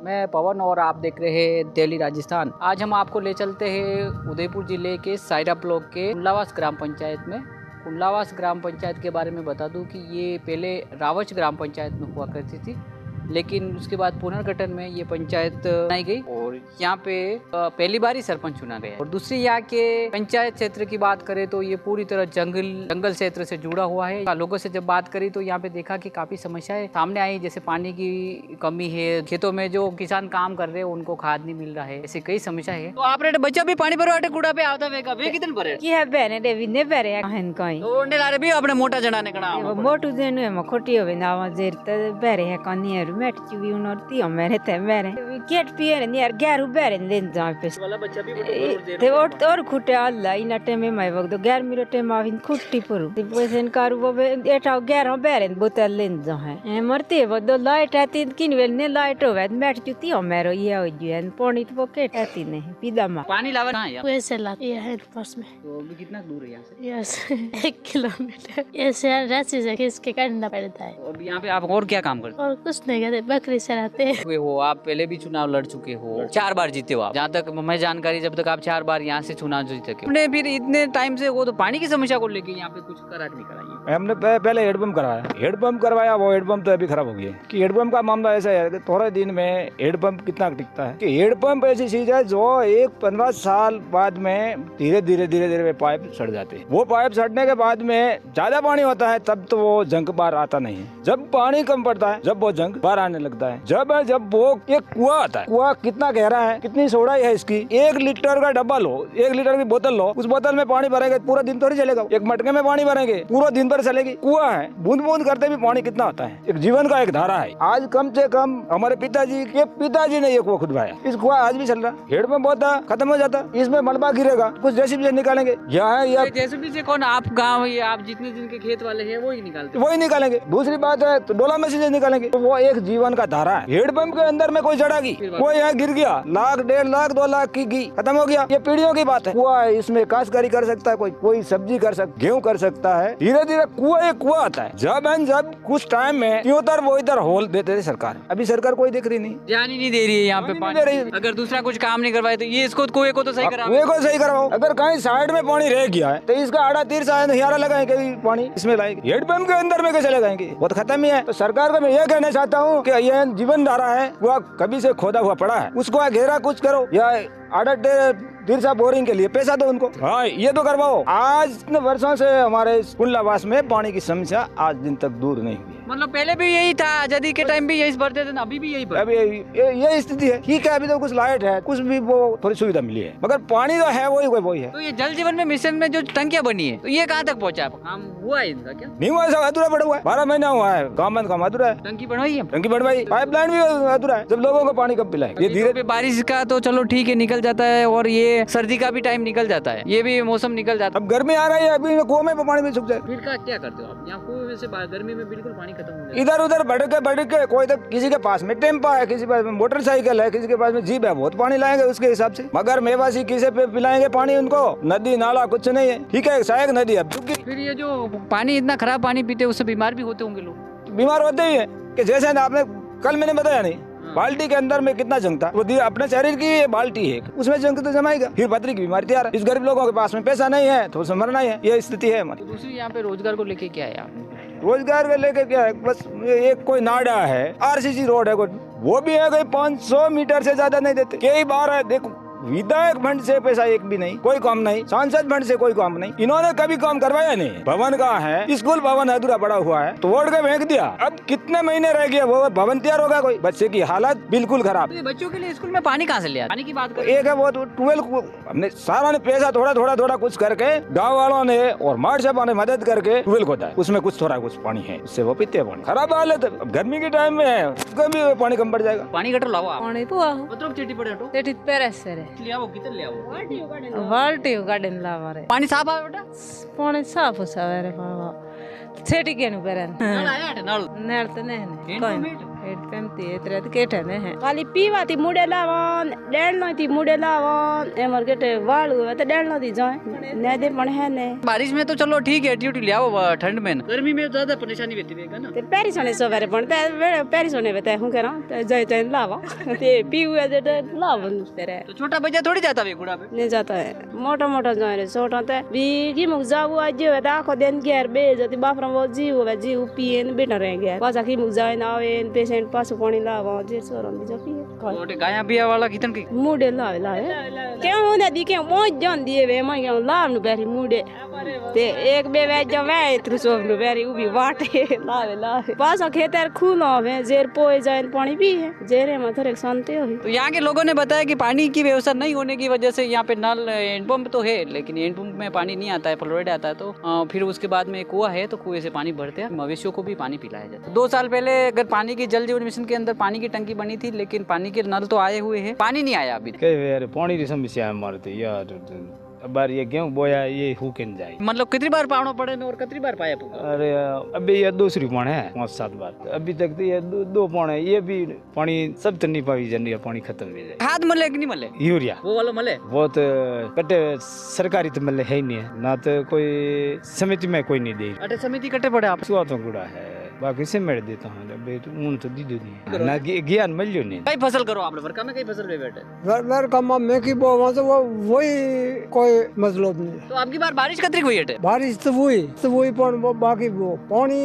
मैं पवन और आप देख रहे हैं दिल्ली राजस्थान। आज हम आपको ले चलते हैं उदयपुर जिले के सायरा ब्लॉक के कुंडलावास ग्राम पंचायत में। कुंडलावास ग्राम पंचायत के बारे में बता दूं कि ये पहले रावच ग्राम पंचायत में हुआ करती थी, लेकिन उसके बाद पुनर्गठन में ये पंचायत बनाई गई और यहाँ पे पहली बार ही सरपंच चुना गया। और दूसरी यहाँ के पंचायत क्षेत्र की बात करें तो ये पूरी तरह जंगल क्षेत्र से जुड़ा हुआ है। लोगों से जब बात करी तो यहाँ पे देखा कि काफी समस्याएं सामने आई, जैसे पानी की कमी है, खेतों में जो किसान काम कर रहे हैं उनको खाद नहीं मिल रहा है, ऐसी कई समस्या है। तो आप बच्चा भी पानी भरवा कूड़ा पे आता है कितने भरे भी अपने मोटा जनाने का मोटू देनु खोटी हो जेर बेरे है कनियर मेट चुवी उनरती मेरे ते मेरे गेट पियर नियर गैरु बेरे दिन जा पे वाला बच्चा भी ते और खुटे अल्ला इन टेमे मै वगदो गैर मिरो टेमा विन खुट्टी पुरु ते पैसेन कारू बे एटा गैर बेरे बोतल लेन जा है मरते वो दो लाइट आती किन वेल ने लाइट होवे मेट चुती हो मेरो ये हो जन पानी तो पॉकेट आती नहीं पीदामा पानी लावा कहां है? वैसे लाती है पास में। तो अभी कितना दूर है यहाँ से? Yes 1 kilometre. ऐसे रास्ते से किसके करना पड़ता है। और यहाँ पे आप और क्या काम करते और कुछ नहीं करते, बकरी चराते हैं। हुए हो? आप पहले भी चुनाव लड़ चुके हो, 4 बार जीते हो आप, जहाँ तक मैं जानकारी, जब तक आप 4 बार यहाँ से चुनाव जीत चुके हो। फिर इतने टाइम से वो तो पानी की समस्या को लेके यहाँ पे कुछ करा नहीं कराई? हमने पहले हेडपम्प करवाया, वो हेडपम्प तो अभी खराब हो गया है। कि हेडपम्प का मामला ऐसा है कि थोड़े दिन में हेडपम्प कितना टिकता है कि हेडपम्प ऐसी चीज है जो 15 साल बाद में धीरे धीरे पाइप सड़ जाते हैं। वो पाइप सड़ने के बाद में ज्यादा पानी होता है तब तो वो जंग बाहर आता नहीं है। जब पानी कम पड़ता है जब वो जंग बाहर आने लगता है। जब वो एक कुआं आता है, कुआं कितना गहरा है, कितनी चौड़ाई है इसकी, 1 लीटर का डब्बा लो, 1 लीटर की बोतल लो, उस बोतल में पानी भरेंगे पूरा दिन थोड़ी चलेगा। एक मटके में पानी भरेंगे पूरा दिन भर चलेगी। कुआं है, बूंद बूंद करते भी पानी कितना होता है। एक जीवन का एक धारा है। आज कम से कम हमारे पिताजी ने ये कुआं खुदवाया, इस कुआं आज भी चल रहा। हेडपम्प होता खत्म हो जाता, इसमें मलबा गिरेगा, कुछ जेसीबी से निकालेंगे। जेसीबी से कौन? आप गाँव आप जितने जिनके खेत वाले हैं वही निकालेंगे। दूसरी बात है तो डोला मशीन से निकालेंगे। तो वो एक जीवन का धारा है। हेडपम्प के अंदर में कोई चढ़ा गई, कोई यहाँ गिर गया, 1 लाख 1.5 लाख 2 लाख की घी खत्म हो गया। ये पीढ़ियों की बात है। कुआं है, इसमें काश्तकारी कर सकता है, कोई सब्जी कर सकता, गेहूं कर सकता है। धीरे धीरे कुआं आता है। जब कुछ टाइम में इधर वो इधर होल देते थे सरकार। अभी सरकार कोई देख रही नहीं, ध्यान ही नहीं दे रही है यहाँ पे पानी। अगर दूसरा कुछ काम नहीं करवाए तो ये इसको कुएं को तो सही करवाओ। अगर कहीं साइड में पानी रह गया है तो इसका आड़ा तीर हियारा लगाएंगे, पानी इसमें लाएंगे। हेडपम्प के अंदर में कैसे लगाएंगे? वो तो खत्म ही है। तो सरकार को मैं ये कहना चाहता हूँ कि ये जीवन धारा है, वो कभी से खोदा हुआ पड़ा है, उसको घेरा कुछ करो या आड़ा तिरसा बोरिंग के लिए पैसा दो उनको। हाँ, ये तो करवाओ। आज इतने वर्षों से हमारे कुंडलावास में पानी की समस्या आज दिन तक दूर नहीं हुई। मतलब पहले भी यही था, आजादी के टाइम भी यही भरते थे, अभी भी यही अभी ये स्थिति है। ठीक है, अभी तो कुछ लाइट है, कुछ भी वो थोड़ी सुविधा मिली है, मगर पानी तो है वही है। तो ये जल जीवन में मिशन में जो टंकियां बनी है तो ये कहाँ तक पहुँचा? काम हुआ है इनका? क्या नहीं हुआ, सब अधूरा पड़ा हुआ है। 12 महीना हुआ है, काम अधूरा है। टंकी बनवाई है, टंकी बनवाई, पाइपलाइन भी अधूरा है। जब लोगों को पानी कब पिलाए? ये धीरे बारिश का तो चलो ठीक है निकल जाता है, और ये सर्दी का भी टाइम निकल जाता है, ये भी मौसम निकल जाता है। अब गर्मी आ रही है, अभी कुएं में पानी भी सूख जाए। फिर क्या करते हो आप? यहाँ कुएं में से गर्मी में बिल्कुल पानी खत्म हो जाता है। इधर उधर बढ़ के कोई तो किसी के पास में टेम्पा है, किसी के पास में मोटरसाइकिल है, किसी के पास में जीप है, बहुत पानी लाएंगे उसके हिसाब से। मगर मेवासी किसे पे पिलाएंगे पानी उनको? नदी नाला कुछ नहीं है। ठीक है, सहायक नदी है। फिर ये जो पानी इतना खराब पानी पीते उससे बीमार भी होते होंगे लोग। बीमार होते ही है कि जैसे आपने कल मैंने बताया नहीं, बाल्टी के अंदर में कितना जंग था। वो अपने शरीर की बाल्टी है, उसमें जंग तो जमाएगा, फिर पथरी की बीमारी तैयार है। इस गरीब लोगों के पास में पैसा नहीं है तो मरना ही है, ये स्थिति है हमारी। तो दूसरी यहाँ पे रोजगार को लेके क्या है आपने? रोजगार को लेके क्या है, बस एक कोई नाडा है, आरसीसी रोड है, वो भी है कोई 500 मीटर से ज्यादा नहीं देते। कई बार है, देखो विधायक फंड से पैसा एक भी नहीं, कोई काम नहीं, सांसद फंड से कोई काम नहीं, इन्होंने कभी काम करवाया नहीं। भवन का है, स्कूल भवन अधूरा पड़ा हुआ है, तोड़ के फेंक दिया। अब कितने महीने रह गए वो भवन तैयार होगा? कोई बच्चे की हालत बिल्कुल खराब। तो बच्चों के लिए स्कूल में पानी कहाँ से लिया? पानी की बात करें, एक है वो 12 हमने सारा ने पैसा थोड़ा कुछ करके गाँव वालों ने और मार्ट साहब ने मदद करके 12 खोदा है, उसमें कुछ थोड़ा कुछ पानी है, उससे वो पीते हैं पानी। खराब हालत है, गर्मी के टाइम में है, उसका भी पानी कम पड़ जाएगा। पानी गटर लाओ आप। पानी पुआ चेटी पड़े हटो तेटी पेरेस रे लियाओ, कितने लियाओ? बाल्टी गार्डन लावा रे पानी साफ आवे बेटा? पानी साफ हो सवेरे पावा छेटी केनु पेरन नल आया है नल नल तो नहीं कोई हेडपंप ते केटे ने है खाली पीवाती मुडे लावन डेलनोती मुडे लावन एमर केटे वाळू तो डेलनोती जाए ने दे पण है ने बारिश में तो चलो ठीक है, ड्यूटी ले आओ, ठंड में गर्मी में ज्यादा परेशानी होती है ना। ते पेरिस होने सवेरे पण ते पेरिस होने बेते हूं करा ते जाए जाए लावा ते पीवे जे लावन तेरे तो छोटा बच्चा थोड़ी जाता है गुड़ा पे। नहीं जाता है मोटा मोटा जाए रे छोटा ते बीगी मुक जाऊ आज जे आखो दिन घेर बे जति बापरा वो जीव पिएन बेटा रह गया पासा की मुक जाए ना आवे पेशेंट पास पानी लावा जे सोरन दी जो पिए छोटे गाया बिया वाला कितन की मुडे लावे क्यों ने दी के पहुंच जान दिए वे मैं क्यों लाव नु बेरी मुडे ते एक बे वे जो वे त्रुसोब नु बेरी उबी वाटे लावे पासा खेतर खुला वे जेर पोए जाए पानी पी है जेरे में थोड़े शांति होई। तो यहाँ के लोगों ने बताया कि पानी की व्यवस्था नहीं होने की वजह से यहाँ पे नल हैंडपंप तो है, लेकिन हैंडपंप में पानी नहीं आता है, फ्लोराइड आता है। तो फिर उसके बाद में कुआं है तो कुएं से पानी भरते हैं, मवेशियों को भी पानी पिलाया जाता है। 2 साल पहले अगर पानी की जल जीवन मिशन के अंदर पानी की टंकी बनी थी, लेकिन पानी के नल तो आए हुए हैं, पानी नहीं आया अभी। यार पानी की समस्या है हमारे तो यार, अब बार ये गेहूं बोया ये हुकन जाए, मतलब कितनी बार पावना पड़े और कितनी बार पाया पूरा? अरे अभी ये दूसरी पानी है 5-7 बार, अभी तक तो ये दो पानी है, ये भी पानी सब तो नहीं पाई जानी, पानी खत्म हो जाए। खाद मले कि नहीं मले? यूरिया वो वाला मले? वो तो कटे सरकारी तो मले है ही नहीं है ना, तो कोई समिति में कोई नहीं दे। अटे समिति कटे पड़े आप? सुहा गुड़ा है बाकी से मेड़ देता हूँ ऊन तो दी दी ना ज्ञान मिल नहीं। कई फसल करो आप वर्का में, कई फसल पे बैठे वेर कमा में की बोवा तो वही कोई मतलब नहीं। तो आपकी बार बारिश कतरी हुई है? बारिश तो वही पण बाकी वो पानी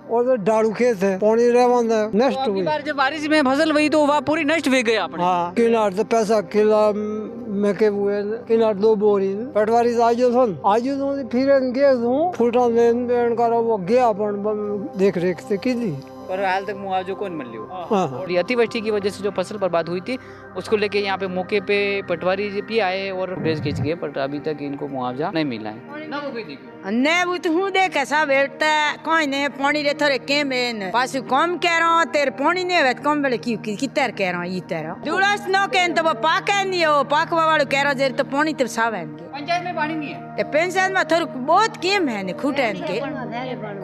और तो डालू खेत है पानी रहवन है नष्ट आपकी हुई। बार जब बारिश में फसल हुई तो वह पूरी नष्ट हो गई आपने? हाँ किनार तो पैसा किला में के हुए किनार 2 बोरी पटवारी आजो तो फिर गे दूं फुटा लेन देन करो वो गया अपन देख रेख से की दी पर हाल तक मुआवजा कौन मिल लियो। हाँ और ये अतिवृष्टि की वजह से जो फसल बर्बाद हुई थी उसको लेके यहाँ पे मौके पे पटवारी जी भी आए और बेच खींच गए, पर अभी तक इनको मुआवजा नहीं मिला है ना। वो कोई देखो ने बुत हूं दे कैसा बेटा कोई ने पानी रे थोड़े के में पासु कम कह रहा तेरे पानी ने वेत कम बेले की तर कह रहा ई तेरा दुलास नो के तो पाके नहीं हो पाकवा वालो कह रहा जे तो पानी तो सावेंगे पंचायत में पानी नहीं है। ते पंचायत में थोड़ा बहुत केम है ने खूटे के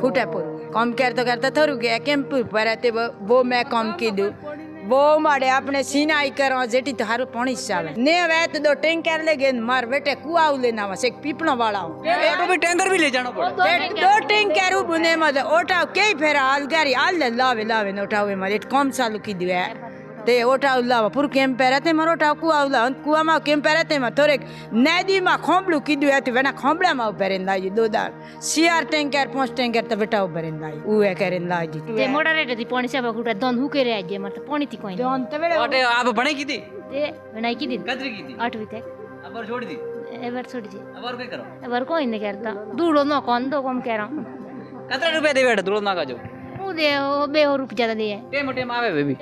खूटे पर कम कर तो करता थोड़ा गया केम पर रहते वो मैं कम की दूं वो मारे अपने सिनाई करो जेटी तो हारो पानी सावे ने वे तो 2 टैंकर ले गए मार बेटे कुआऊ लेना वसे एक पीपणो वाला हूं तो भी टैंकर भी ले जाना पड़ा। 2 टैंकर बुने मत ओटा कई फेर आलगारी आल लावे न ओटावे मारे कम चालू की दिया ते ओटा लावा पुर केम पेरते मारो ओटा कुआऊ ला कुआ मा केम पेरते मा थोड़े नदी मा खोबलू की दिया ते वेना खोबड़ा मा पेरेन लाजी 2 दार सीआर टैंकर 5 टैंकर तो बेटा पेरेन लाई उए करेन लाजी ते मोटा रेट थी पानी सब गुटा दन हुके रे आजे मतलब पानी थी कोई दोन ते बेले अटे आप बने की थी? ते बनाई की दिन कतरी की थी? 8वीं तक अब और छोड़ दी? एवर छोड़ दी अब और कोई करो? एवर कोई नहीं करता दूड़ो न कौन दो कम कह रहा हूं कितने रुपए दे बैठे दूर ना का जो दे ओ बे और रुपया ज्यादा दे टेम टेम आवे बेबी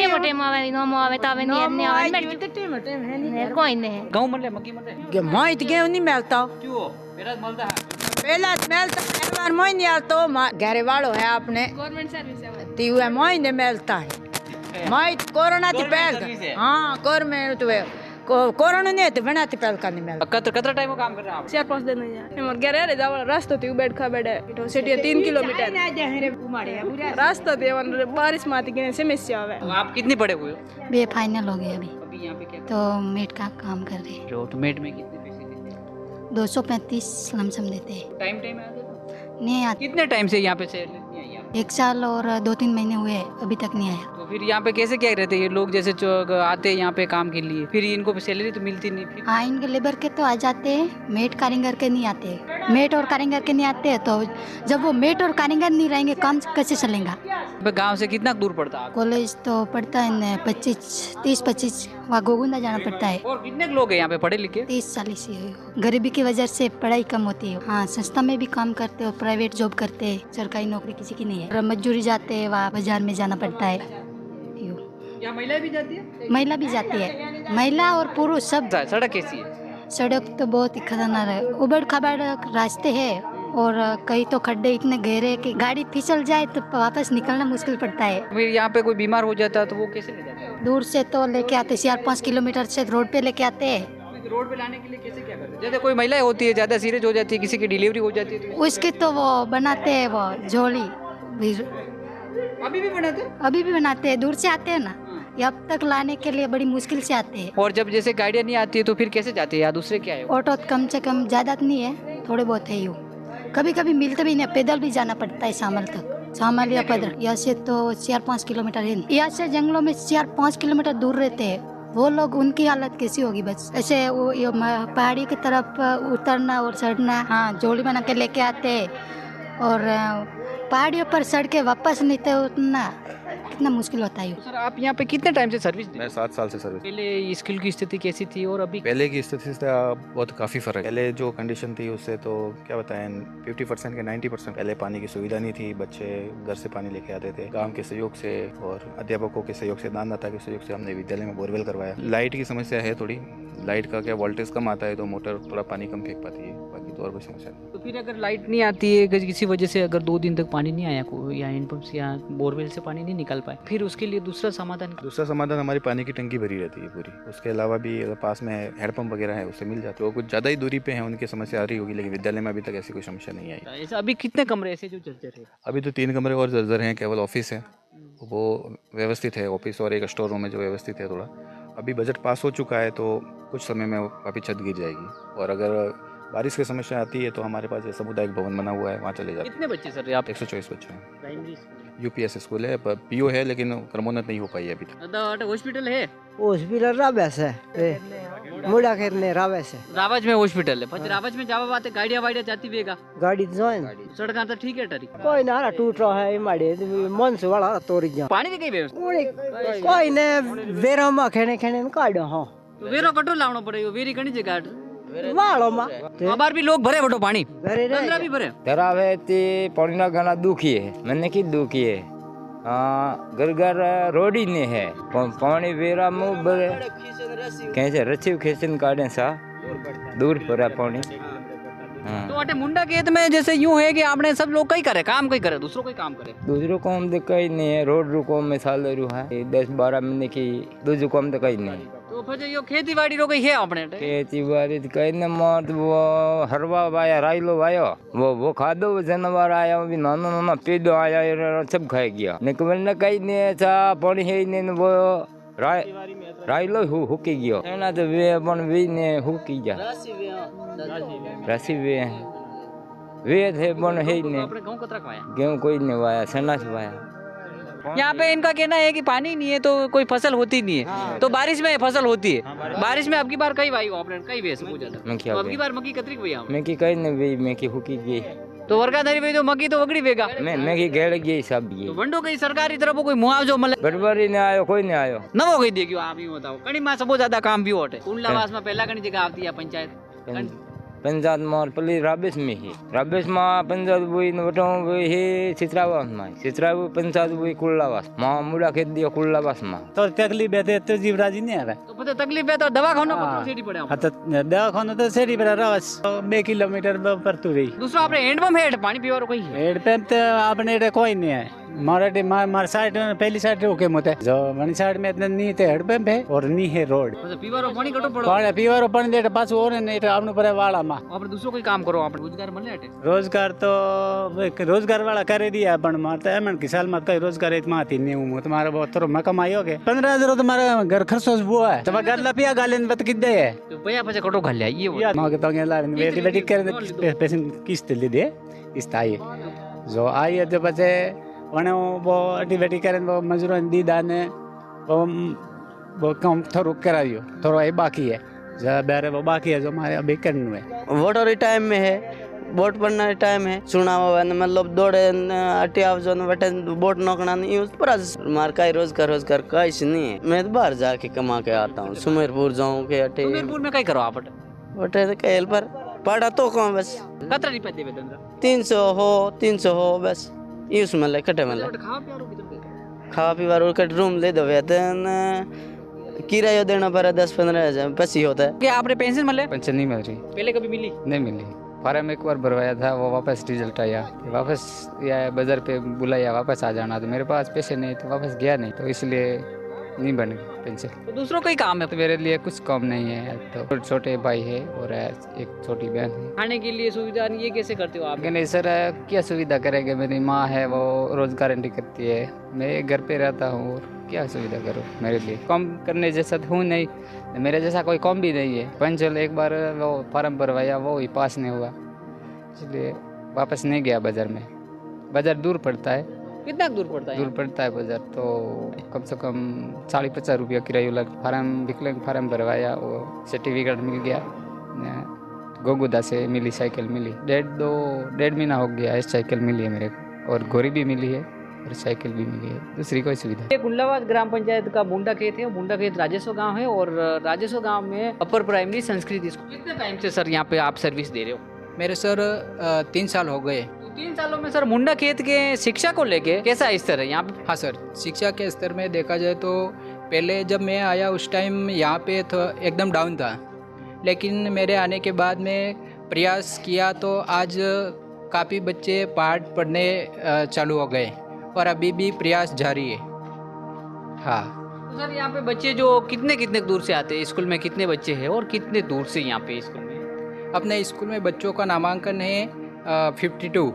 मोटे मावे नो मावे तावे नहीं आवे मेरे कोई नहीं है गांव मले मक्की मले के माइत के नहीं मिलता क्यों मेरा मलदा है पहला मिलता हर बार मोई नहीं आतो घरे वालो है आपने गवर्नमेंट सर्विस है ती हुआ मोई नहीं मिलता है माइत कोरोना ती पहल हां गवर्नमेंट तो कोरोना ने तो बनाते पहल का नहीं मिलता कतरा टाइम में काम कर रहे हैं आप? 4-5 दिन नहीं है हमर घरे रे जावल रास्ता थी बेड खा बेड इठो सिटी 3 किलोमीटर रास्ता थी वन बारिश माती के समस्या आवे। तो आप कितनी पढ़े हुए हो? बे फाइनल हो गया अभी अभी यहाँ पे क्या तो मेट का काम कर रहे हैं। जो तो मेट में कितने पैसे देते हैं? 235 लमसम देते हैं। टाइम टाइम आ जाता? नहीं आते कितने टाइम से यहाँ पे सैलरी नहीं आई आप? 1 साल और 2-3 महीने हुए अभी तक नहीं आया। तो फिर यहाँ पे कैसे क्या रहते हैं ये लोग, जैसे आते हैं यहाँ पे काम के लिए, फिर इनको सैलरी तो मिलती नहीं फिर? हाँ इनके लेबर के तो आ जाते हैं, मेट कारीगर के नहीं आते। मेट और कारीगर के नहीं आते तो जब वो मेट और कारीगर नहीं रहेंगे काम कैसे चलेगा। गाँव से कितना दूर पड़ता है? कॉलेज तो पड़ता है 30-25 वहाँ गोगुंदा जाना पड़ता है। और कितने लोग हैं यहाँ पे पढ़े लिखे? 30 साल से गरीबी की वजह से पढ़ाई कम होती है। हाँ संस्था में भी काम करते और प्राइवेट जॉब करते हैं, सरकारी नौकरी किसी की नहीं है। और मजदूरी जाते हैं वहाँ बाजार में जाना पड़ता है। यहाँ महिला भी जाती है? महिला भी जाती है, महिला और पुरुष सब। सड़क कैसी है? सड़क तो बहुत ही खतरनाक है, उबड़ खाबड़ रास्ते हैं और कई तो खड्डे इतने गहरे कि गाड़ी फिसल जाए तो वापस निकलना मुश्किल पड़ता है। फिर यहाँ पे कोई बीमार हो जाता है तो वो कैसे ले जाते हैं? दूर से तो लेके आते 4-5 किलोमीटर से रोड पे लेके आते हैं। रोड पे लाने के लिए कैसे क्या करते हैं? जैसे कोई महिला होती है ज्यादा सीरियस हो जाती है, किसी की डिलीवरी हो जाती है तो उसके तो वो बनाते हैं वो झोली अभी भी बनाते हैं? अभी भी बनाते हैं, दूर से आते हैं ना, ये अब तक लाने के लिए बड़ी मुश्किल से आते हैं। और जब जैसे गाड़ियाँ नहीं आती है तो फिर कैसे जाते हैं या दूसरे क्या है? ऑटो तो कम से कम ज़्यादा तो नहीं है, थोड़े बहुत है यूँ, कभी कभी मिलते भी नहीं, पैदल भी जाना पड़ता है शामल तक, शामल या पैदल। यहाँ से तो 4-5 किलोमीटर है, यहाँ से जंगलों में 4-5 किलोमीटर दूर रहते हैं वो लोग, उनकी हालत कैसी होगी? बस ऐसे वो पहाड़ी की तरफ उतरना और चढ़ना, हाँ जोड़ी बना के लेके आते हैं, और पहाड़ियों पर चढ़ के वापस नीचे उतरना कितना मुश्किल होता है। सर आप यहाँ पे कितने टाइम से सर्विस? मैं 7 साल से सर्विस। पहले स्कूल की स्थिति कैसी थी और अभी? पहले की स्थिति से बहुत काफ़ी फ़र्क है। पहले जो कंडीशन थी उससे तो क्या बताएं, 50% के 90% पहले पानी की सुविधा नहीं थी, बच्चे घर से पानी लेके आते थे। गांव के सहयोग से और अध्यापकों के सहयोग से, दानदाता के सहयोग से हमने विद्यालय में बोरवेल करवाया। लाइट की समस्या है थोड़ी, लाइट का क्या वोल्टेज कम आता है तो मोटर थोड़ा पानी कम फेंक पाती है, बाकी तो और कोई समस्या नहीं। तो फिर अगर लाइट नहीं आती है किसी वजह से, अगर 2 दिन तक पानी नहीं आया या हैंडपंप से या बोरवेल से पानी नहीं निकल पाए, फिर उसके लिए दूसरा समाधान हमारी पानी की टंकी भरी रहती है पूरी। उसके अलावा भी अगर पास में हैंडपंप वगैरह है उससे मिल जाते, वो कुछ ज़्यादा ही दूरी पे है, उनकी समस्या आ रही होगी, लेकिन विद्यालय में अभी तक ऐसी कोई समस्या नहीं आई। ऐसा अभी कितने कमरे ऐसे जो जर्जर है? अभी तो 3 कमरे और जर्जर हैं, केवल ऑफिस है वो व्यवस्थित है, ऑफिस और एक स्टोर रूम है जो व्यवस्थित है थोड़ा। अभी बजट पास हो चुका है तो कुछ समय में वापस छत गिर जाएगी, और अगर बारिश की समस्या आती है तो हमारे पास सामुदायिक भवन बना हुआ है, वहाँ चले जाते हैं। कितने बच्चे सर आप? 124 बच्चे हैं। यूपीएस स्कूल है, पीओ है, लेकिन क्रमोन्नत नहीं हो पाई अभी तक। हॉस्पिटल है? हॉस्पिटल रावेस है, मुड़ा खेलने रावेस है, रावज में हॉस्पिटल है, पर रावज में जावा बात गाड़ियाँ वाड़ियाँ जाती बेगा, गाड़ी जोइन सड़क तो ठीक है टरी, कोई ना टूट रहा है माड़े मन से वाला तोड़ जा पानी की कई व्यवस्था? कोई ने वेरा में खेने खेने काढ़ो। हाँ तो वेरो कटो लावनो पड़ेगा, वेरी घनी जगह वालो में अबार भी लोग भरे बटो पानी, पंद्रह भी भरे धरावे ते पानी ना घना दुखी है, मैंने की दुखी है। घर घर रोडी ने है पानी वेरा मुँह भरे कैसे रची खेचन काढ़े सा दूर पड़ा पानी। तो अटे मुंडा खेत में जैसे यूं है कि आपने सब लोग कई करे काम, कई करे दूसरों कोई काम करे, दूसरों काम तो कहीं नहीं है, रोड रुको में साल रू है 10-12 महीने की, दूसरों काम तो कहीं नहीं। तो फिर यो खेती बाड़ी रो कई है अपने? खेती बाड़ी तो कहीं न मत, वो हरवा वाया राइलो वायो, वो खादो जानवर आया, भी नाना नाना पेड़ो आया, सब खाई गया। निकल न कहीं नहीं ऐसा पानी है ही नहीं, वो राइलो हुकी गयो एना तो वे अपन वी ने हुकी जा राशि वे थे बन है ने अपने गांव कतरा वाया, गेहूं कोई नहीं वाया, सन्ना से वाया। यहाँ पे इनका कहना है कि पानी नहीं है तो कोई फसल होती नहीं है, तो बारिश में फसल होती है। बारिश में अब की बार कई वाई आपने कई वेस पूछा था, मैं क्या तो अब की बार मक्की कतरी भैया मैं की कहीं नहीं वे मैं की हुकी गई, तो वर्गाधारी भाई तो मक्की तो वगड़ी वेगा, मैं की गेड़ गई सब ये तो वंडो कई सरकारी तरफ कोई मुआवजो मिले, गड़बड़ी ने आयो, कोई नहीं आयो, न हो गई देखियो आप ही बताओ। कणी में सबो ज्यादा काम भी होटे कुंडलावास में पहला कणी जगह आती है पंचायत पंचायत में पली राबेस में ही, राबेस में पंचायत वही वटो वही चित्रावास में, चित्राव पंचायत वही कुल्लावास मां मुड़ा खेत दियो कुल्लावास में। तो तकलीफ है तो जीवराजी नहीं आ रहा, तो पता तकलीफ है तो दवाखाना को सेडी पड़े। हाँ तो दवाखाना तो सेरी पर रवस 2 किलोमीटर पर तू रही। दूसरा आपने हैंडपंप है पानी पीवा कोई हैंडपंप तो आपने कोई नहीं है, मारे मार साइड पहली साइड रोके मत है, जो मनी साइड में इतना नहीं थे हैंडपंप है और नहीं है रोड, पीवारो पानी कटो पड़ो, पानी पीवारो पानी देट पास और नहीं तो आपने पर वाला मा आप दूसरो कोई काम करो, आप रोजगार मिले हटे रोजगार तो रोजगार वाला करे दिया अपन मारता है मन की साल मत कई रोजगार इतना आती नहीं हूं तुम्हारा बहुत तो मैं कमायोगे 15,000 तुम्हारा घर खर्चो हुआ है, तुम्हारा घर लपिया गालेन बत किदे है तो भैया पैसे कटो खा लिया ये मांगे तो गेला बेटी बेटी कर पैसे किस्त ले दे किस्त आई जो आई है तो बचे वने वो अटी बेटी करे वो मजूर दी दाने वो काम थोड़ा कराइयो थोड़ा ये बाकी है जो बेरे वो बाकी है जो हमारे अभी करने है। वोटर टाइम में है, वोट पड़ना टाइम है, चुनाव मतलब दौड़े अटी आओ जो बटे वोट नोकना नहीं उस पर मार का रोजगार काइस नहीं है। मैं तो बाहर जाके कमा के आता हूँ, सुमेरपुर जाऊँ के अटे सुमेरपुर में कई करो आप बटे कैल पर पढ़ा तो कौन बस कतरा रुपया देवे दंदा 300 हो बस ये उसमें ले कटे में खा पीवा कट रूम ले दो वेतन किराया देना पड़ा 10-15 हजार बस ही होता है। क्या आपने पेंशन मिले? पेंशन नहीं मिल रही, पहले कभी मिली नहीं मिली। फॉर्म एक बार भरवाया था, वो वापस रिजल्ट आया, वापस या बाजार पे बुलाया वापस आ जाना, तो मेरे पास पैसे नहीं तो वापस गया नहीं, तो इसलिए नहीं बनी पेंसिल। तो दूसरों का ही काम है। तो मेरे लिए कुछ कम नहीं है। तो छोटे भाई है और एक छोटी बहन है। खाने के लिए सुविधा नहीं, ये कैसे करते हो आप? आगे नहीं सर, क्या सुविधा करेंगे? मेरी माँ है, वो रोज गारंटी करती है। मैं घर पे रहता हूँ और क्या सुविधा करूँ? मेरे लिए कम करने जैसा तो हूँ नहीं, मेरे जैसा कोई कम भी नहीं है। पेंसिल एक बार वो फॉर्म भरवाया, वो ही पास नहीं हुआ, इसलिए वापस नहीं गया बाज़ार में। बाज़ार दूर पड़ता है। कितना दूर पड़ता है? दूर पड़ता है बाज़ार, तो कम से कम 50 रुपया किराया लग। फार्म विकलांग फार्म भरवाया, वो सर्टिफिकेट मिल गया। गोगुदा से मिली, साइकिल मिली। डेढ़ महीना हो गया है, साइकिल मिली है मेरे को, और घोड़ी भी मिली है और साइकिल भी मिली है। दूसरी कोई सुविधा। ये कुंडलावास ग्राम पंचायत का बुंडा खेत है। बुंडा खेत राजस्व गांव है और राजस्व गांव में अपर प्राइमरी संस्कृत स्कूल। कितने टाइम से सर यहाँ पे आप सर्विस दे रहे हो? मेरे सर 3 साल हो गए। तो 3 सालों में सर मुंडा खेत के शिक्षा को लेके कैसा स्तर है यहाँ पे? हाँ सर, शिक्षा के स्तर में देखा जाए तो पहले जब मैं आया उस टाइम यहाँ पे तो एकदम डाउन था, लेकिन मेरे आने के बाद में प्रयास किया तो आज काफ़ी बच्चे पाठ पढ़ने चालू हो गए और अभी भी प्रयास जारी है। हाँ। तो सर यहाँ पे बच्चे जो कितने दूर से आते हैं स्कूल में? कितने बच्चे हैं और कितने दूर से यहाँ पे स्कूल में? अपने स्कूल में बच्चों का नामांकन है 52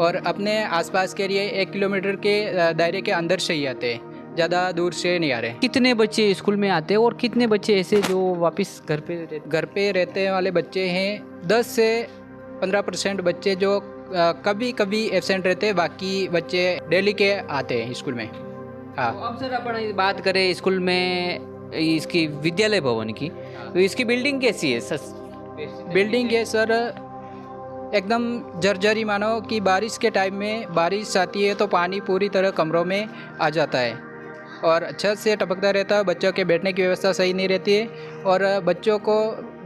और अपने आसपास के लिए 1 किलोमीटर के दायरे के अंदर से ही आते हैं, ज़्यादा दूर से नहीं आ रहे। कितने बच्चे स्कूल में आते हैं और कितने बच्चे ऐसे जो वापस घर पे रहते वाले बच्चे हैं? 10 से 15% बच्चे जो कभी कभी एब्सेंट रहते हैं, बाकी बच्चे डेली के आते हैं स्कूल में। हाँ। तो अब सर अपन बात करें स्कूल में इसकी विद्यालय भवन की, तो इसकी बिल्डिंग कैसी है? बिल्डिंग है सर एकदम जर्जरी, मानो कि बारिश के टाइम में बारिश आती है तो पानी पूरी तरह कमरों में आ जाता है और छत से टपकता रहता है। बच्चों के बैठने की व्यवस्था सही नहीं रहती है और बच्चों को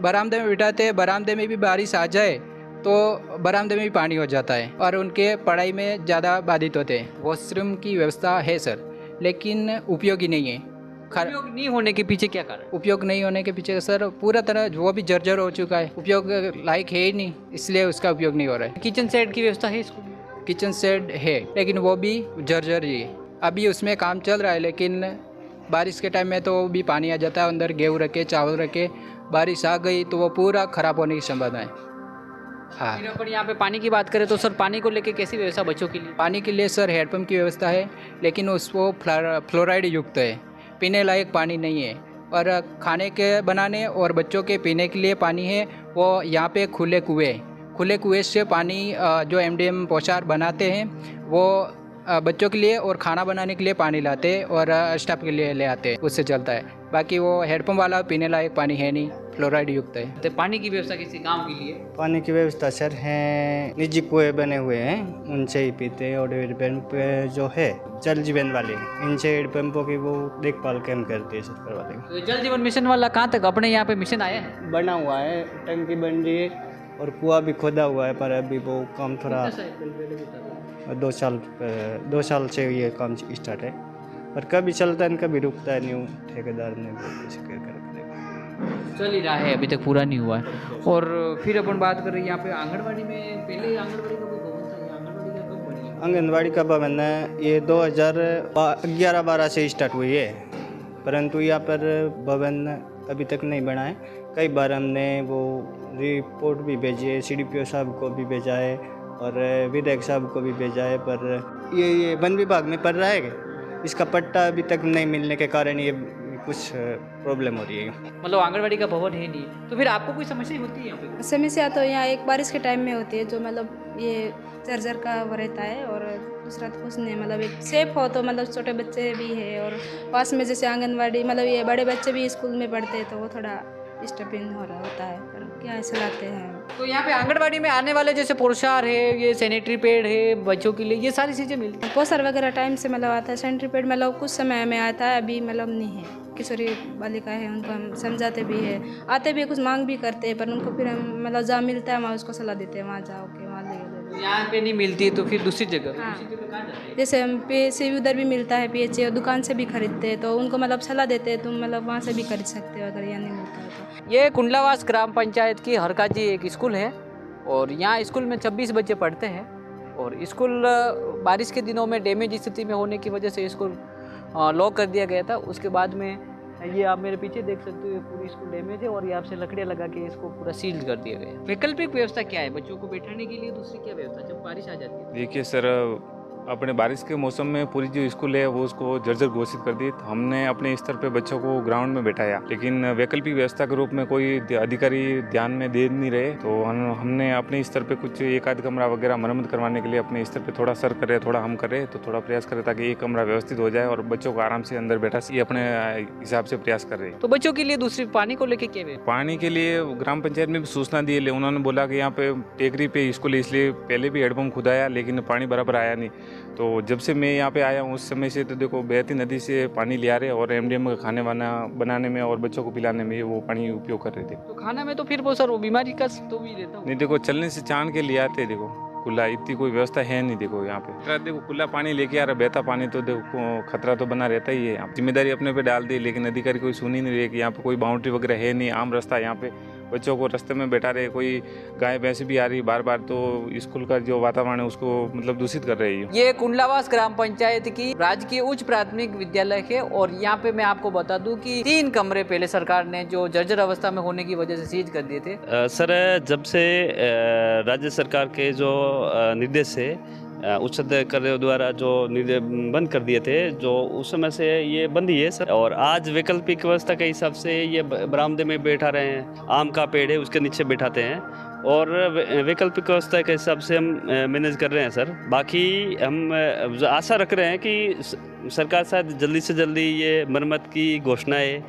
बरामदे में बिठाते हैं, बरामदे में भी बारिश आ जाए तो बरामदे में भी पानी हो जाता है और उनके पढ़ाई में ज़्यादा बाधित होते हैं। वॉशरूम की व्यवस्था है सर, लेकिन उपयोगी नहीं है। उपयोग नहीं होने के पीछे क्या कारण? उपयोग नहीं होने के पीछे सर पूरा तरह वो भी जर्जर हो चुका है, उपयोग लायक है ही नहीं, इसलिए उसका उपयोग नहीं हो रहा है। किचन सेट की व्यवस्था है स्कूल में? किचन सेट है लेकिन वो भी जर्जर ही है। अभी उसमें काम चल रहा है, लेकिन बारिश के टाइम में तो भी पानी आ जाता है। अंदर गेहूँ रखे, चावल रखे, बारिश आ गई तो वो पूरा ख़राब होने की संभावना है। हाँ। फिर अपन यहाँ पे पानी की बात करें तो सर पानी को लेके कैसी व्यवस्था बच्चों के लिए? पानी के लिए सर हैंडपम्प की व्यवस्था है, लेकिन उसको फ्लोराइड युक्त है, पीने लायक पानी नहीं है। और खाने के बनाने और बच्चों के पीने के लिए पानी है वो यहाँ पे खुले कुएं से पानी जो MDM पोशार बनाते हैं वो बच्चों के लिए और खाना बनाने के लिए पानी लाते हैं और स्टाफ के लिए ले आते हैं, उससे चलता है। बाकी वो हैंडपम्प वाला पीने लायक पानी है नहीं, फ्लोराइड युक्त है। तो पानी की व्यवस्था किसी गांव के लिए? पानी की व्यवस्था सर है, निजी कुएं बने हुए हैं, उनसे ही पीते हैं। और हैंडपम्प जो है जल जीवन वाले, इनसे हैंडपम्पों की वो देखभाल कैम करती है सरकार वाले। तो जल जीवन मिशन वाला कहाँ तक अपने यहाँ पे मिशन आया है? बना हुआ है, टंकी बन रही है और कुआं भी खोदा हुआ है, पर अभी वो काम थोड़ा 2 साल से ये काम स्टार्ट है, पर कभी चलता है कभी रुकता है। न्यू ठेकेदार ने चल ही रहा है, अभी तक पूरा नहीं हुआ है। और फिर अपन बात कर रहे हैं यहाँ पे आंगनबाड़ी में, पहले आंगनबाड़ी का कोई भवन था, ये आंगनबाड़ी का कब बनी है? आंगनबाड़ी का भवन है ये 2011-12 से स्टार्ट हुई है, परंतु यहाँ पर भवन अभी तक नहीं बना है। कई बार हमने वो रिपोर्ट भी भेजी है, CDPO साहब को भी भेजा है और विधायक साहब को भी भेजा है, पर ये वन विभाग में पड़ रहा है। इसका पट्टा अभी तक नहीं मिलने के कारण ये कुछ प्रॉब्लम हो रही है। मतलब आंगनबाड़ी का भवन है नहीं, तो फिर आपको कोई समस्या होती है यहाँ पे? समस्या तो यहाँ एक बारिश के टाइम में होती है, जो मतलब ये जर्जर का वो रहता है, और दूसरा तो कुछ नहीं। मतलब एक सेफ हो तो मतलब छोटे बच्चे भी है और पास में जैसे आंगनबाड़ी, मतलब ये बड़े बच्चे भी स्कूल में पढ़ते हैं तो वो थोड़ा डिस्टर्बिंग हो रहा होता है, पर क्या ऐसे लाते हैं। तो यहाँ पे आंगनबाड़ी में आने वाले जैसे पोशार है, ये सैनिटरी पैड है बच्चों के लिए, ये सारी चीज़ें मिलती हैं? पोस्टर वगैरह टाइम से मतलब आता है, सैनिटरी पैड मतलब कुछ समय में आता है, अभी मतलब नहीं है। किशोरी बालिका है, उनको हम समझाते भी है, आते भी कुछ मांग भी करते हैं, पर उनको फिर हम मतलब जहाँ मिलता है वहाँ उसको सलाह देते हैं, वहाँ जाओ के वहाँ ले। यहाँ पे नहीं मिलती है तो फिर दूसरी जगह? हाँ, जैसे हम PHC उधर भी मिलता है, PHC और दुकान से भी खरीदते हैं, तो उनको मतलब सलाह देते हैं, तुम मतलब वहाँ से भी खरीद सकते हो अगर यहाँ नहीं मिलता है तो। ये कुंडलावास ग्राम पंचायत की हरकाजी एक स्कूल है और यहाँ स्कूल में 26 बच्चे पढ़ते हैं। और स्कूल बारिश के दिनों में डैमेज स्थिति में होने की वजह से स्कूल लॉक कर दिया गया था। उसके बाद में ये आप मेरे पीछे देख सकते हो, ये पूरी स्कूल डैमेज है और यहाँ से लकड़ियाँ लगा के इसको पूरा सील कर दिया गया। वैकल्पिक व्यवस्था क्या है बच्चों को बैठाने के लिए, दूसरी क्या व्यवस्था जब बारिश आ जाती है? देखिए सर, अपने बारिश के मौसम में पूरी जो स्कूल है वो उसको जर्जर घोषित कर दी। तो हमने अपने स्तर पे बच्चों को ग्राउंड में बैठाया, लेकिन वैकल्पिक व्यवस्था के रूप में कोई अधिकारी ध्यान में दे नहीं रहे। तो हमने अपने स्तर पे कुछ एक आध कमरा वगैरह मरम्मत करवाने के लिए अपने स्तर पे थोड़ा सर करे, थोड़ा हम करें, तो थोड़ा प्रयास करें ताकि एक कमरा व्यवस्थित हो जाए और बच्चों को आराम से अंदर बैठा ये अपने हिसाब से प्रयास कर रहे हैं। तो बच्चों के लिए दूसरी पानी को लेके क्या व्यवस्था? पानी के लिए ग्राम पंचायत में भी सूचना दी है। उन्होंने बोला कि यहाँ पे टेकरी पे स्कूल है, इसलिए पहले भी हैंडपम्प खुदाया लेकिन पानी बराबर आया नहीं। तो जब से मैं यहाँ पे आया हूँ उस समय से तो देखो बहती नदी से पानी ले आ रहे और एमडीएम का खाने वाना बनाने में और बच्चों को पिलाने में वो पानी उपयोग कर रहे थे। तो खाना में तो फिर वो सर वो बीमारी का तो भी रहता हूँ। नहीं देखो, चलने से छान के लिए आते, देखो खुला इतनी कोई व्यवस्था है नहीं। देखो यहाँ पे देखो खुला पानी लेके आ रहा, बहता पानी, तो देखो खतरा तो बना रहता ही है। जिम्मेदारी अपने पे डाल दी, लेकिन अधिकारी कोई सुन ही नहीं रहे कि यहाँ पे कोई बाउंड्री वगैरह है नहीं, आम रास्ता। यहाँ पे बच्चों को रास्ते में बैठा रहे, कोई गाय भैंस भी आ रही बार बार, तो स्कूल का जो वातावरण है उसको मतलब दूषित कर रही है। ये कुंडलावास ग्राम पंचायत की राजकीय उच्च प्राथमिक विद्यालय है और यहाँ पे मैं आपको बता दूं कि 3 कमरे पहले सरकार ने जो जर्जर अवस्था में होने की वजह से सीज कर दिए थे। सर, जब से राज्य सरकार के जो निर्देश है उच्च अधिकारियों द्वारा जो बंद कर दिए थे, जो उस समय से ये बंद ही है सर। और आज वैकल्पिक व्यवस्था के हिसाब से ये बरामदे में बैठा रहे हैं, आम का पेड़ है उसके नीचे बैठाते हैं और वैकल्पिक व्यवस्था के हिसाब से हम मैनेज कर रहे हैं सर। बाकी हम आशा रख रहे हैं कि सरकार शायद जल्दी से जल्दी ये मरम्मत की घोषणाएं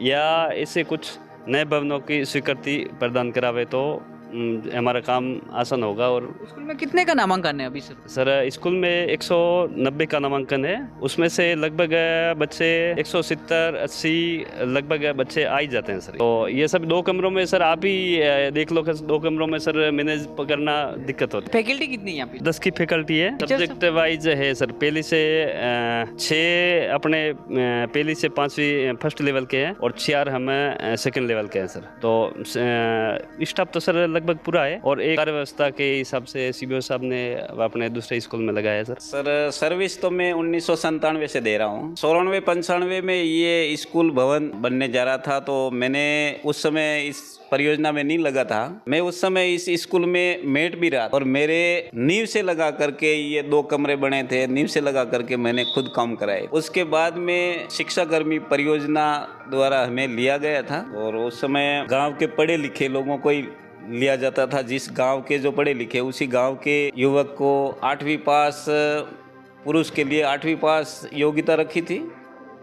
या ऐसे कुछ नए भवनों की स्वीकृति प्रदान करावे तो हमारा काम आसान होगा। और स्कूल में कितने का नामांकन है अभी सर? सर, स्कूल में 190 का नामांकन है, उसमें से लगभग बच्चे 170-80 लगभग बच्चे आ ही जाते हैं सर। तो ये सब 2 कमरों में सर आप ही देख लो, 2 कमरों में सर मैनेज करना दिक्कत होती है। फैकल्टी कितनी है यहाँ पे? 10 की फैकल्टी है, सब्जेक्ट वाइज है सर। पहली से 6 अपने पहली से 5वीं फर्स्ट लेवल के हैं और 4 हम सेकेंड लेवल के हैं सर। तो स्टाफ तो सर लगभग पूरा है और एक कार्य व्यवस्था के हिसाब से सीबीओ साहब ने अपने दूसरे स्कूल में लगाया है सर। सर्विस तो मैं 1997 से दे रहा हूँ। 94-95 में ये स्कूल भवन बनने जा रहा था, तो मैंने उस समय इस परियोजना में नहीं लगा था। मैं उस समय इस स्कूल में मेट भी रहा और मेरे नींव से लगा करके ये 2 कमरे बने थे, नींव से लगा करके मैंने खुद काम कराए। उसके बाद में शिक्षा कर्मी परियोजना द्वारा हमें लिया गया था और उस समय गाँव के पढ़े लिखे लोगों को ही लिया जाता था। जिस गांव के जो पढ़े लिखे उसी गांव के युवक को 8वीं पास, पुरुष के लिए 8वीं पास योग्यता रखी थी,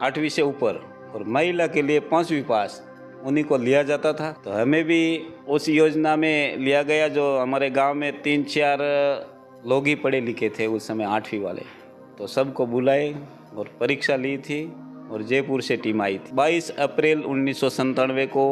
8वीं से ऊपर, और महिला के लिए 5वीं पास, उन्हीं को लिया जाता था। तो हमें भी उस योजना में लिया गया। जो हमारे गांव में 3-4 लोग ही पढ़े लिखे थे उस समय 8वीं वाले, तो सबको बुलाए और परीक्षा ली थी और जयपुर से टीम आई थी। 22 अप्रैल 1997 को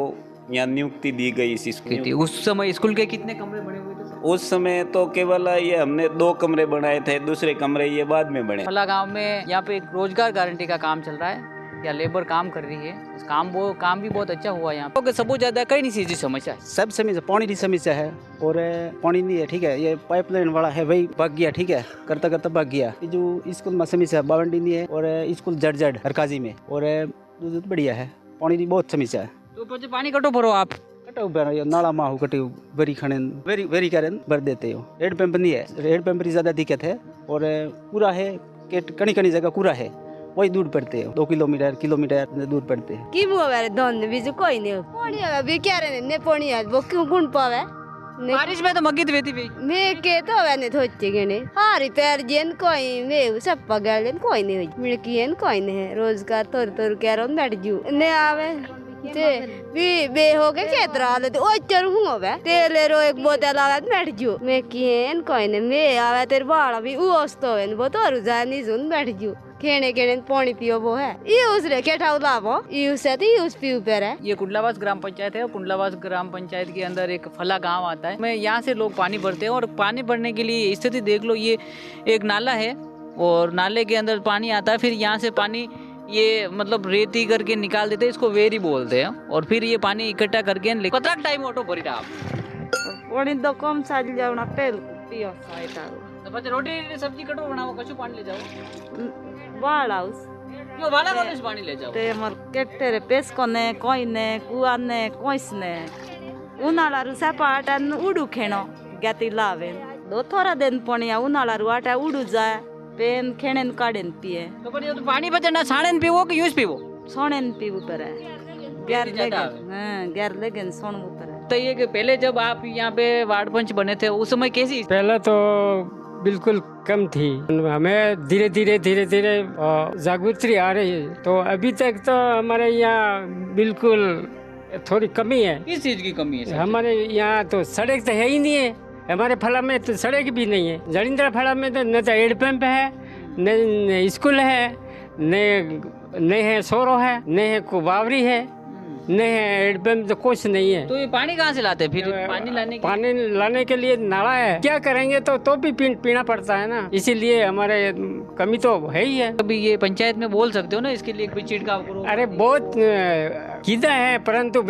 यहाँ नियुक्ति दी गई इस स्कूल की। उस समय स्कूल के कितने कमरे बने हुए थे? उस समय तो केवल ये हमने 2 कमरे बनाए थे, दूसरे कमरे ये बाद में बने। फला गांव में यहाँ पे एक रोजगार गारंटी का काम चल रहा है या लेबर काम कर रही है, उस काम भी बहुत अच्छा हुआ यहाँ पे। सबसे ज्यादा कई नहीं चीज समस्या है, सब समस्या पानी की समस्या है और पानी नहीं है, ठीक है। ये पाइपलाइन वाला है, वही भाग गया, ठीक है, करता करता भाग गया। जो स्कूल में समस्या बावंडी नहीं है और स्कूल जड़ हरकाजी में, और बढ़िया है, पानी की बहुत समस्या है। तो પછી પાણી કટો ભરો આપ? कटो भरो, नाला माहू कटे बरी खड़े वेरी करें भर देते हो। हेड पंप नहीं है, हेड पंप की ज़्यादा दिक्कत है और पूरा है कि कणी जगह पूरा है, वही दूर पड़ते हो, 2 किलोमीटर दूर पड़ते हैं। की मुआ धन बीजू कोई नहीं पानी है भी क्या रे ने पानी है वो क्यों गुण पावे बारिश में तो मग्गी वेती भी मैं के तो वे ने थोच्चे गने हारी पैर जेन कोई वे सब पगलेन कोई नहीं मिलकीन कोई नहीं रोजगार तोर के रो बैठ जू ने आवे ते बे हो गए केतरा ले तो ओचर हूं होवे तेले रो एक बोतल आवे बैठ जू मैं किन कोई ने मैं आवे तेरे बाड़ा भी उस्तो है वो तो रुजानी सुन बैठ जू खेने पानी पियो वो है ये उसरे के ठाउला वो यूज से यूज पी ऊपर है। ये कुंडलावास ग्राम पंचायत है और कुंडलावास ग्राम पंचायत के अंदर एक फला गांव आता है। मैं यहाँ से लोग पानी भरते हैं और पानी भरने के लिए स्थिति देख लो, ये एक नाला है और नाले के अंदर पानी आता है, फिर यहाँ से पानी ये मतलब रेती करके निकाल देते हैं, इसको वेरी बोलते हैं, और फिर ये पानी इकट्ठा करके कतरा टाइम ऑटो भरी रहा पानी तो कम साल जावना पेल पियो साइटा तो रोटी सब्जी कटो बनाओ, कछु पानी ले जाओ बाढ़ हाउस क्यों वाला वाले से पानी ले जाओ તે મર કેટરે પેસકોને કોઈને કુવાને કોઈસને ઉનાળારું સપાટા ઉડું ખેણો ગાતી લાવે દો થોડા દિન પણ ઉનાળારું આટા ઉડું જાય પેન ખેણે કાઢે ને પીએ तो पर ये तो पानी बचे ना छाने ने पीवो कि यूज पीवो સોણે ને પીવું પડે ગેર લેગે હા ગેર લેગે ને સોણવું પડે तो ये कि पहले जब आप यहाँ पे वार्ड पंच बने थे उस समय कैसी पहले तो बिल्कुल कम थी, हमें धीरे धीरे जागृति आ रही है। तो अभी तक तो हमारे यहाँ बिल्कुल थोड़ी कमी है। किस चीज की कमी है? हमारे यहाँ तो सड़क तो है ही नहीं है, हमारे फला में तो सड़क भी नहीं है। जड़िंद्रा फला में तो न तो हैंडपम्प है, न स्कूल है, न है सोरो है, न है कुबावरी है, नहीं है हैंडपम्प, तो कुछ नहीं है। तो ये पानी कहाँ से लाते हैं फिर? पानी लाने के लिए नाला है, क्या करेंगे तो भी पीना पड़ता है ना, इसीलिए हमारे कमी तो है ही है। अभी ये पंचायत में बोल सकते हो ना इसके लिए कोई छिड़काव करो? अरे बहुत कीदा है, परंतु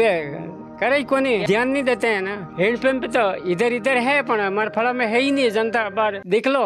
करे को नहीं, ध्यान नहीं देते हैं ना। हैंडपम्प तो इधर है, पर हमारे फला में है ही नहीं। जनता बार देख लो।